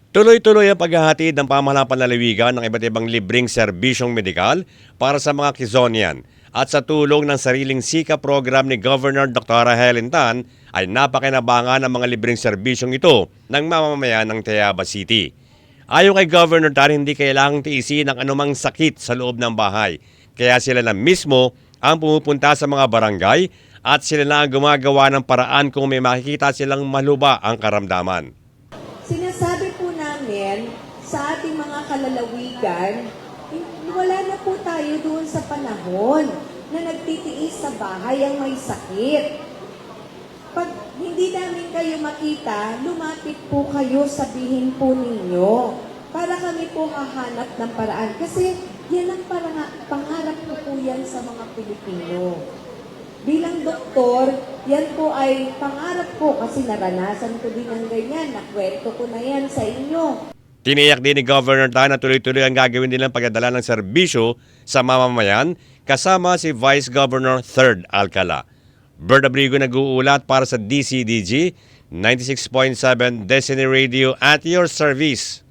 Tuloy-tuloy ang paghahatid ng pamahalang panlalawigan ng iba't ibang libreng serbisyong medikal para sa mga Quezonian at sa tulong ng sariling SICA program ni Governor Dr. Helen Tan ay napakinabangan ang mga libreng serbisyong ito ng mamamayan ng Tayabas City. Ayon kay Governor Tan, hindi kailangang tiisin ang anumang sakit sa loob ng bahay, kaya sila na mismo ang pumupunta sa mga barangay at sila na ang gumagawa ng paraan kung may makikita silang maluba ang karamdaman. Sinasabi po namin sa ating mga kalalawigan, wala na po tayo doon sa panahon na nagtitiis sa bahay ang may sakit. Pag hindi namin kayo makita, lumapit po kayo, sabihin po ninyo, para kami po hahanap ng paraan. Kasi yan ang pangarap po yan sa mga Pilipino. Bilang doktor, yan po ay pangarap ko kasi naranasan ko din ang ganyan. Nakwento ko na yan sa inyo. Tiniyak din ni Governor Tan na tuloy-tuloy ang gagawin nilang pagdadala ng serbisyo sa mamamayan kasama si Vice Governor 3rd Alcala. Bert Abrigo nag-uulat para sa DCDG 96.7 Destiny Radio at your service.